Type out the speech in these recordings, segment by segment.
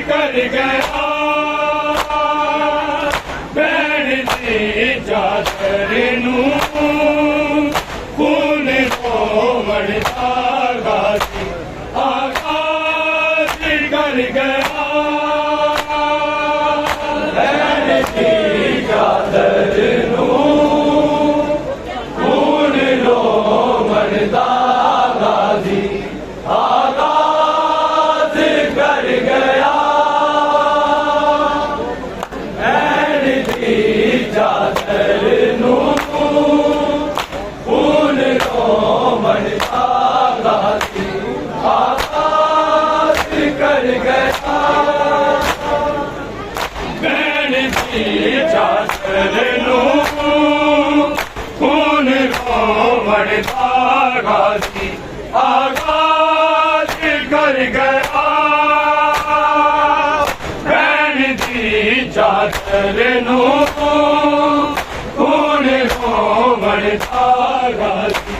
कर गया बैन दी चादर नू खून को मरता गाजी आगाज कर गया बैन दी चादर नू खून लो मरता गाजी आगाज कर गया चादर नू खून लो मरता गाजी आगाज कर गया बैन दी चादर नू खून लो मरता गाजी आगाज कर गया बैन दी चादर नू खून लो मरता गाजी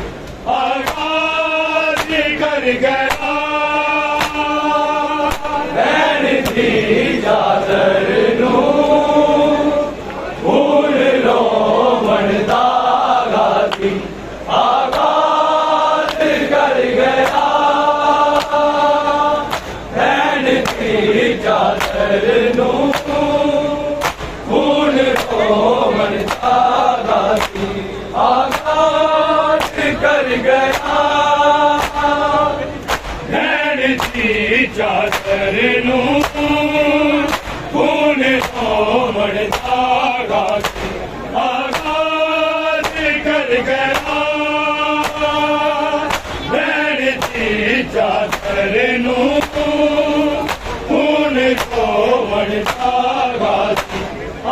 आगाज कर गया बैन दी चादर नू खून लो मरता गाजी आगाज कर गया बैन दी चादर नू खून लो मरता गाजी आगाज कर गया बैन दी चादर नू खून लो मरता गाजी आगाज कर गया बैन दी चादर नू खून लो मरता गाजी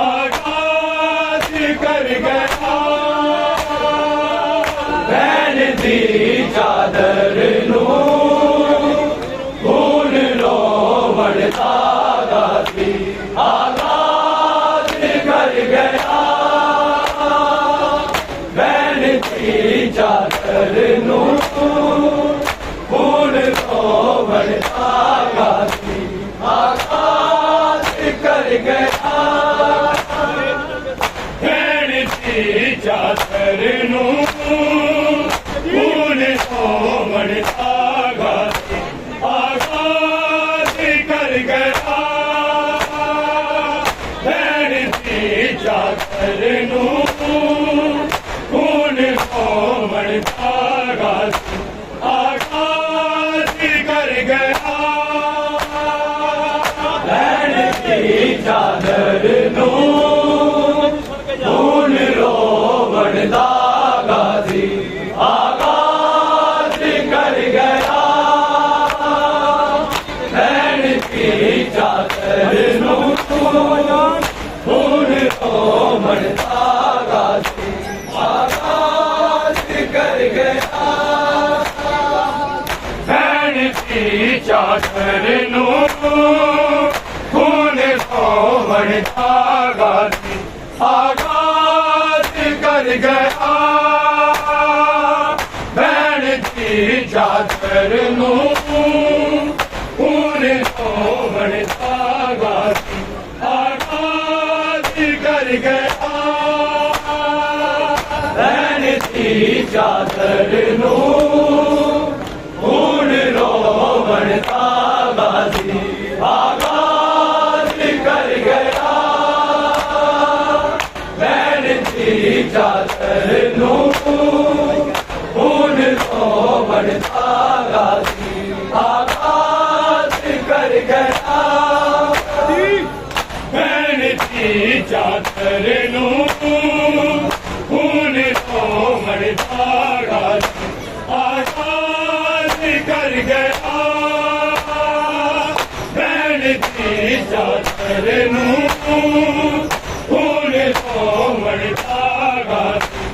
आगाज कर गया बैन दी चादर नू खून लो मरता गाजी आगाज कर गया बैन दी चादर नू खून लो मरता गाजी आगाज कर गया बैन दी चादर नू खून लो मरता गाजी आगाज कर गया बैन दी चादर नू खून लो मरता गाजी आगाज कर गया बैन दी चादर नू खून लो मरता गाजी आगाज कर गया बैन दी चादर नू खून लो मरता गाजी आगाज कर गया बैन दी चादर नू खून लो मरता गाजी आगाज कर गया बैन दी चादर नू खून लो मरता गाजी आगाज कर गया बैन दी चादर नू खून लो मरता गाजी आगाज कर गया बैन दी चादर नू खून लो मरता गाजी आगाज कर गया बैन दी चादर नू खून लो मरता गाजी आगाज कर गया बैन दी चादर नू खून लो मरता गाजी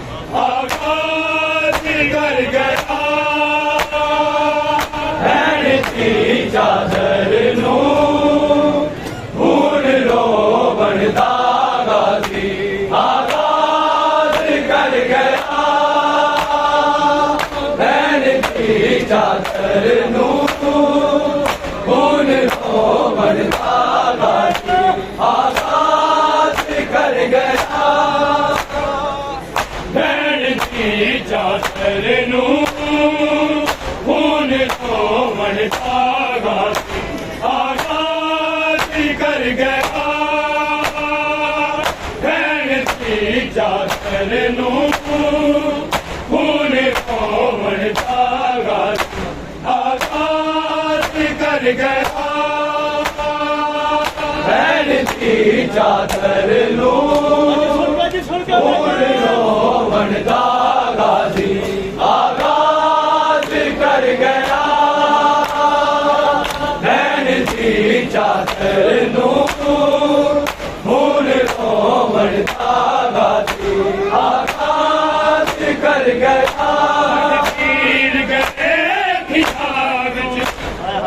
आगाज कर गया बैन दी चादर नू खून लो मरता गाजी सी आगाज कर गया बैन की चादर नू खून रोवण धागा सी आगाज कर गया बैन की चादर नू खून रोवण धागा सी आगाज कर गया बैन की चादर नू खून रोवण धागा सी आगाज कर गया बैन की चादर नू खून रोवण धागा सी आगाज कर गया बैन की चादर नू खून रोवण धागा सी आगाज कर गया पीर गए खिताब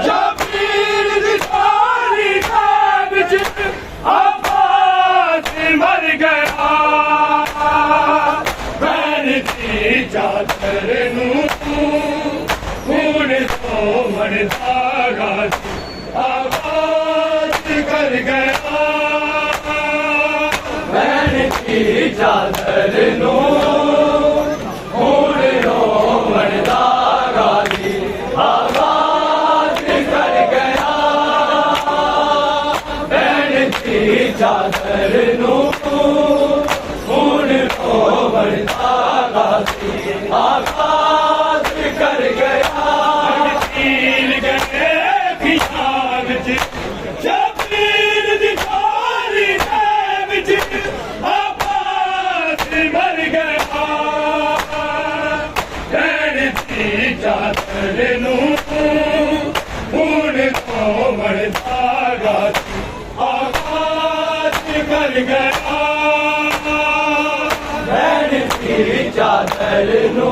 शबीर दिखारी खाब आबाद मर गया बैन की चादर नू खून रोवण धागा सी आबाद कर गया बैन की चादर नू खून रोवण धागा सी आबाद कर गया बैन की चादर नू खून रोवण धागा सी आबाद कर गया पीर गए खिताब शबीर दिखारी खाब आबाद मर गया बैन की चादर नू खून रोवण धागा सी आबाद कर गया बैन की चादर नू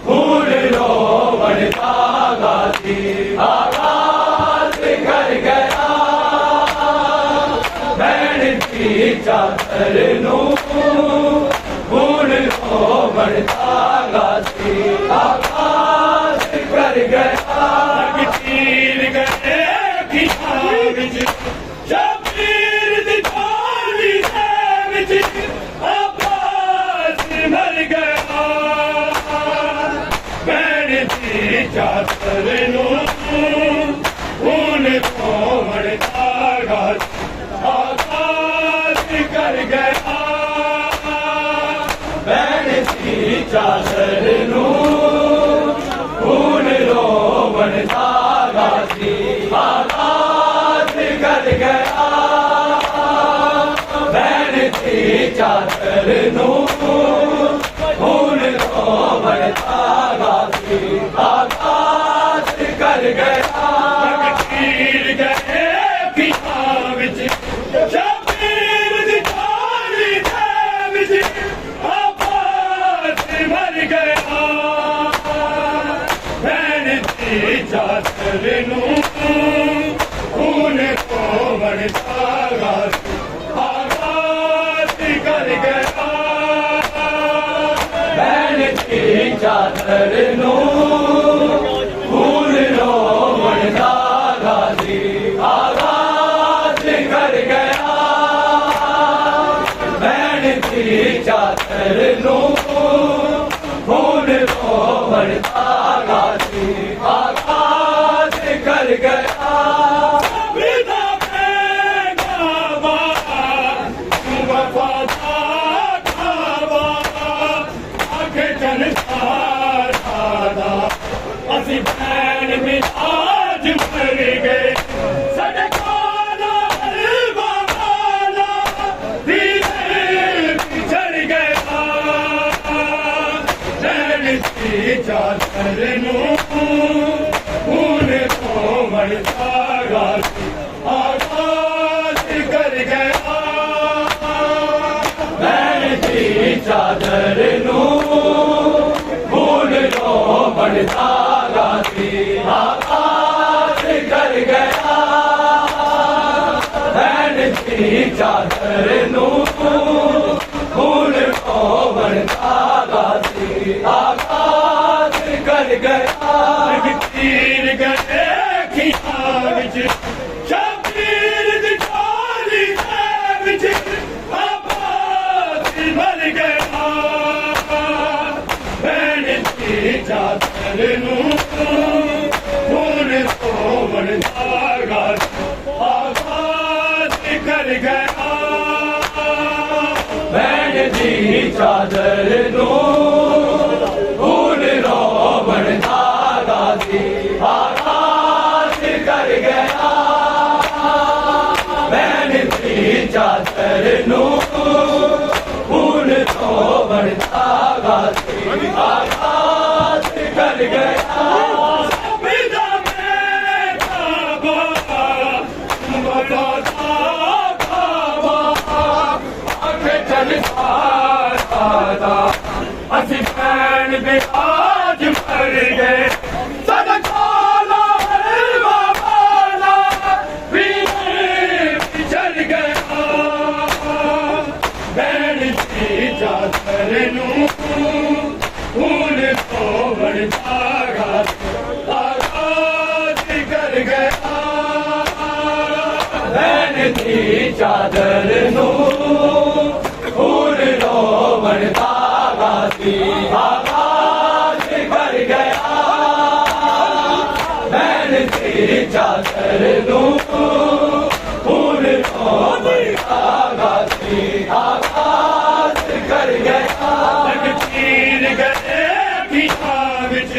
खून रोवण धागा सी आगाज कर गया बैन की चादर नू खून रोवण धागा सी आगाज कर गया तीर गए खिताब शबीर दिखारी खाब आबाद मर गया बैन की चादर नू खून रोवण धागा सी आगाज कर गया बैन की चादर नू खून रोवण धागा सी आगाज कर गया बैन की चादर नू खून रोवण धागा सी आगाज कर गया तीर गए खिताब शबीर दिखारी खाब आबाद मर गया बैन की चादर नू खून रोवण धागा सी आगाज कर गया बैन की चादर नू खून रोवण धागा सी आगाज कर गया बैन की चादर नू खून रोवण धागा सी आगाज कर गया विदा बेगावा वफादा खावा आखे जनसार दादा असी बैन में आज मर गए सड़े खाना हलवाना धीरे पिछड़ गया बैन की चादर नू खून रोवण धागा सी आगाज कर गया बैन की चादर नू खून रोवण धागा सी आगाज कर गया बैन की चादर नू ਚਾਦਰ ਨੂੰ ਹੁਣ ਤੋਂ ਬਣਦਾਗਾ ਆਵਾਜ਼ ਕਰ ਗਿਆ ਭੈਣ ਦੀ ਚਾਦਰ ਨੂੰ ਹੁਣ ਤੋਂ ਬਣਦਾਗਾ ਸੀ ਆਵਾਜ਼ ਕਰ ਗਿਆ ਭੈਣ ਦੀ ਚਾਦਰ ਨੂੰ ਹੁਣ ਤੋਂ ਬਣਦਾਗਾ ਸੀ ਆਵਾਜ਼ ਕਰ ਗਿਆ ਬਿਦਾ ਮੈਂ ਕਾਬਾ ਬਤਾ ਕਾਬਾ ਅੱਖੇ ਚੱਲ ਸਾਦਾ ਅਸੀਂ ਭੈਣ ਦੇ ਆਜ ਮਰ ਗਏ ਸਾਡਾ ਕਾਲਾ ਹਲਵਾ ਵਾਲਾ ਵੀ ਚੜ ਗਿਆ ਭੈਣ ਦੀ ਚਾਦਰ ਨੂੰ ਹੁਣ ਤੋਂ ਬਣਦਾਗਾ ਆਵਾਜ਼ ਕਰ ਗਿਆ ਭੈਣ ਦੀ ਚਾਦਰ ਨੂੰ ਹੁਣ ਤੋਂ ਬਣਦਾਗਾ ਸੀ ਆਵਾਜ਼ ਕਰ ਗਿਆ ਭੈਣ ਦੀ ਚਾਦਰ ਨੂੰ ਹੁਣ ਤੋਂ ਬਣਦਾਗਾ ਸੀ ਆਵਾਜ਼ ਕਰ ਗਿਆ ਤਕਦੀਰ ਗਏ ਪੀਠਾਂ ਵਿੱਚ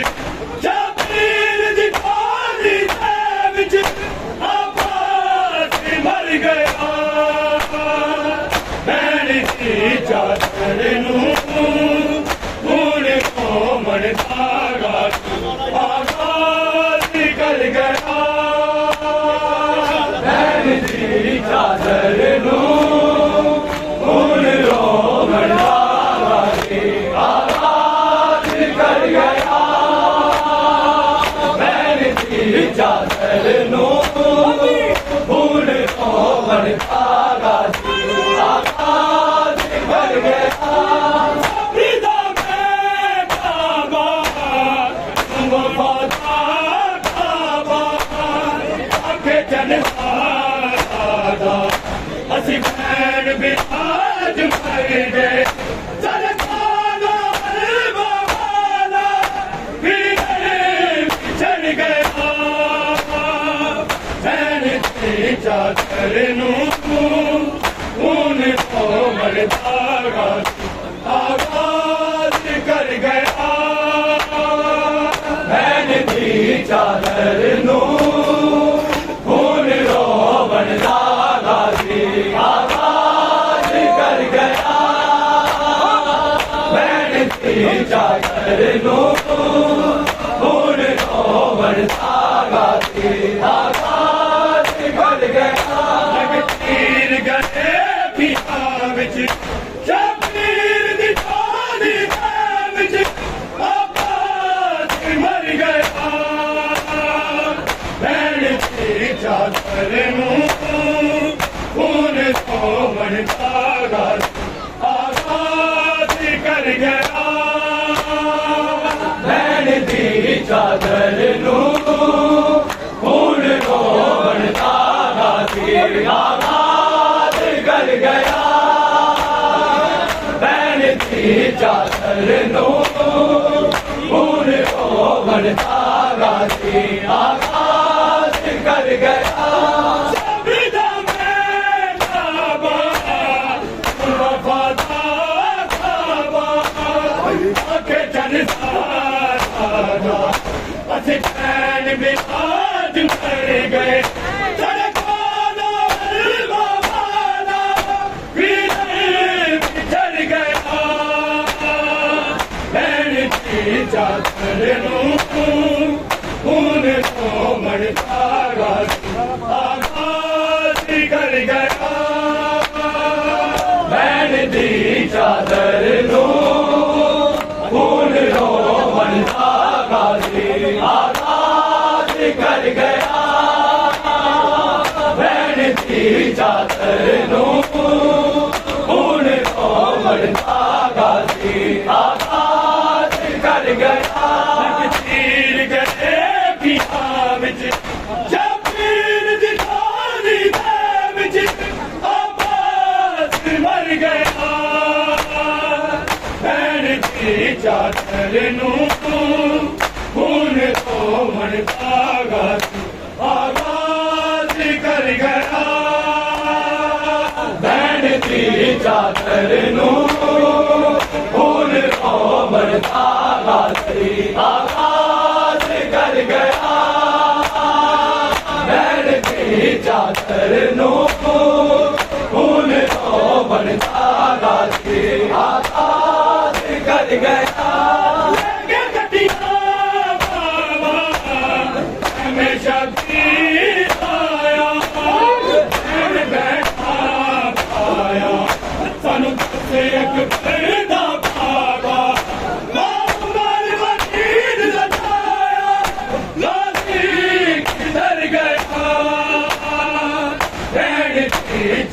ਚਾਬੀਰ ਦੀ ਪਾਲੀ ਦੇ ਵਿੱਚ ਆਵਾਜ਼ ਮਰ ਗਿਆ ਭੈਣ ਦੀ ਚਾਦਰ ਨੂੰ ਹੁਣ ਤੋਂ ਬਣਦਾਗਾ ਆਵਾਜ਼ ਕਰ ਗਿਆ ਭੈਣ ਦੀ ਚਾਦਰ ਨੂੰ ਹੁਣ ਤੋਂ ਬਣਦਾਗਾ ਸੀ ਆਵਾਜ਼ ਕਰ ਗਿਆ ਭੈਣ ਦੀ ਚਾਦਰ ਨੂੰ ਹੁਣ ਤੋਂ ਬਣਦਾਗਾ ਸੀ ਆਵਾਜ਼ ਕਰ ਗਿਆ ਬਿਦਾ ਮੈਂ ਕਾਬਾ ਵਫਾਦਾ ਕਾਬਾ ਅੱਖੇ ਚੱਲ ਸਾਦਾ ਅਸੀਂ ਭੈਣ ਬਿਆਜ ਮਰ ਗਏ ਚੱਲ ਕਾਲਾ ਹਲਵਾ ਵਾਲਾ ਵੀ ਚੜ ਗਿਆ ਭੈਣ ਦੀ ਚਾਦਰ ਨੂੰ ਹੁਣ ਤੋਂ ਬਣਦਾਗਾ ਆਵਾਜ਼ ਕਰ ਗਿਆ ਭੈਣ ਦੀ ਚਾਦਰ ਨੂੰ ਹੁਣ ਤੋਂ ਬਣਦਾਗਾ ਸੀ ਆਵਾਜ਼ ਕਰ ਗਿਆ ਭੈਣ ਦੀ ਚਾਦਰ ਨੂੰ ਹੁਣ ਤੋਂ ਬਣਦਾਗਾ ਸੀ ਆਵਾਜ਼ ਕਰ ਗਿਆ ਤਕਦੀਰ ਗਏ ਪੀਠਾਂ ਵਿੱਚ ਚਾਬੀਰ ਦੀ ਪਾਲੀ ਦੇ ਵਿੱਚ ਆਵਾਜ਼ ਮਰ ਗਿਆ ਭੈਣ ਦੀ ਚਾਦਰ ਨੂੰ ਹੁਣ ਤੋਂ ਬਣਦਾਗਾ ਆਵਾਜ਼ ਕਰ ਗਿਆ ਭੈਣ ਦੀ ਚਾਦਰ ਨੂੰ ਹੁਣ ਤੋਂ ਬਣਦਾਗਾ ਸੀ ਆਵਾਜ਼ ਕਰ ਗਿਆ ਭੈਣ ਦੀ ਚਾਦਰ ਨੂੰ ਹੁਣ ਤੋਂ ਬਣਦਾਗਾ ਸੀ ਆਵਾਜ਼ ਕਰ ਗਿਆ ਬਿਦਾ ਮੈਂ ਕਾਬਾ ਵਫਾਦਾ ਕਾਬਾ ਅੱਖੇ ਚੱਲ ਸਾਦਾ ਅਸੀਂ ਭੈਣ ਬਿਆਜ ਮਰ ਗਏ ਸਾਡਾ ਕਾਲਾ ਹਲਵਾ ਵਾਲਾ ਵੀ ਚੜ ਗਿਆ ਭੈਣ ਦੀ ਚਾਦਰ ਨੂੰ ਹੁਣ ਤੋਂ ਬਣਦਾਗਾ ਆਵਾਜ਼ ਕਰ ਗਿਆ ਭੈਣ ਦੀ ਚਾਦਰ ਨੂੰ ਹੁਣ ਤੋਂ ਬਣਦਾਗਾ ਸੀ ਆਵਾਜ਼ ਕਰ ਗਿਆ ਭੈਣ ਦੀ ਚਾਦਰ ਨੂੰ ਹੁਣ ਤੋਂ ਬਣਦਾਗਾ ਸੀ ਆਵਾਜ਼ ਕਰ ਗਿਆ ਤਕਦੀਰ ਗਏ ਪੀਠਾਂ ਵਿੱਚ ਚਾਬੀਰ ਦੀ ਪਾਲੀ ਦੇ ਵਿੱਚ ਆਵਾਜ਼ ਮਰ ਗਿਆ ਭੈਣ ਦੀ ਚਾਦਰ ਨੂੰ खून तो मरता गाजी आगाज कर गया बैन दी चादर नू खून तो मरता गाजी आगाज कर गया बैन दी चादर नू खून तो मरता गाजी आगाज कर गया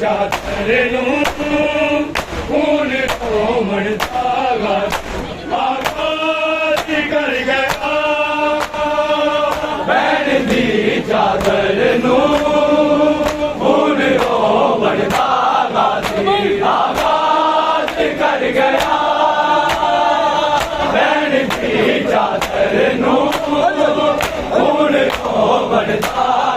चादर नू खून तो मरता आगाज कर गया बैन दी चादर नू खून तो मरता गाजी आगाज कर गया बैन दी चादर नू खून तो मरता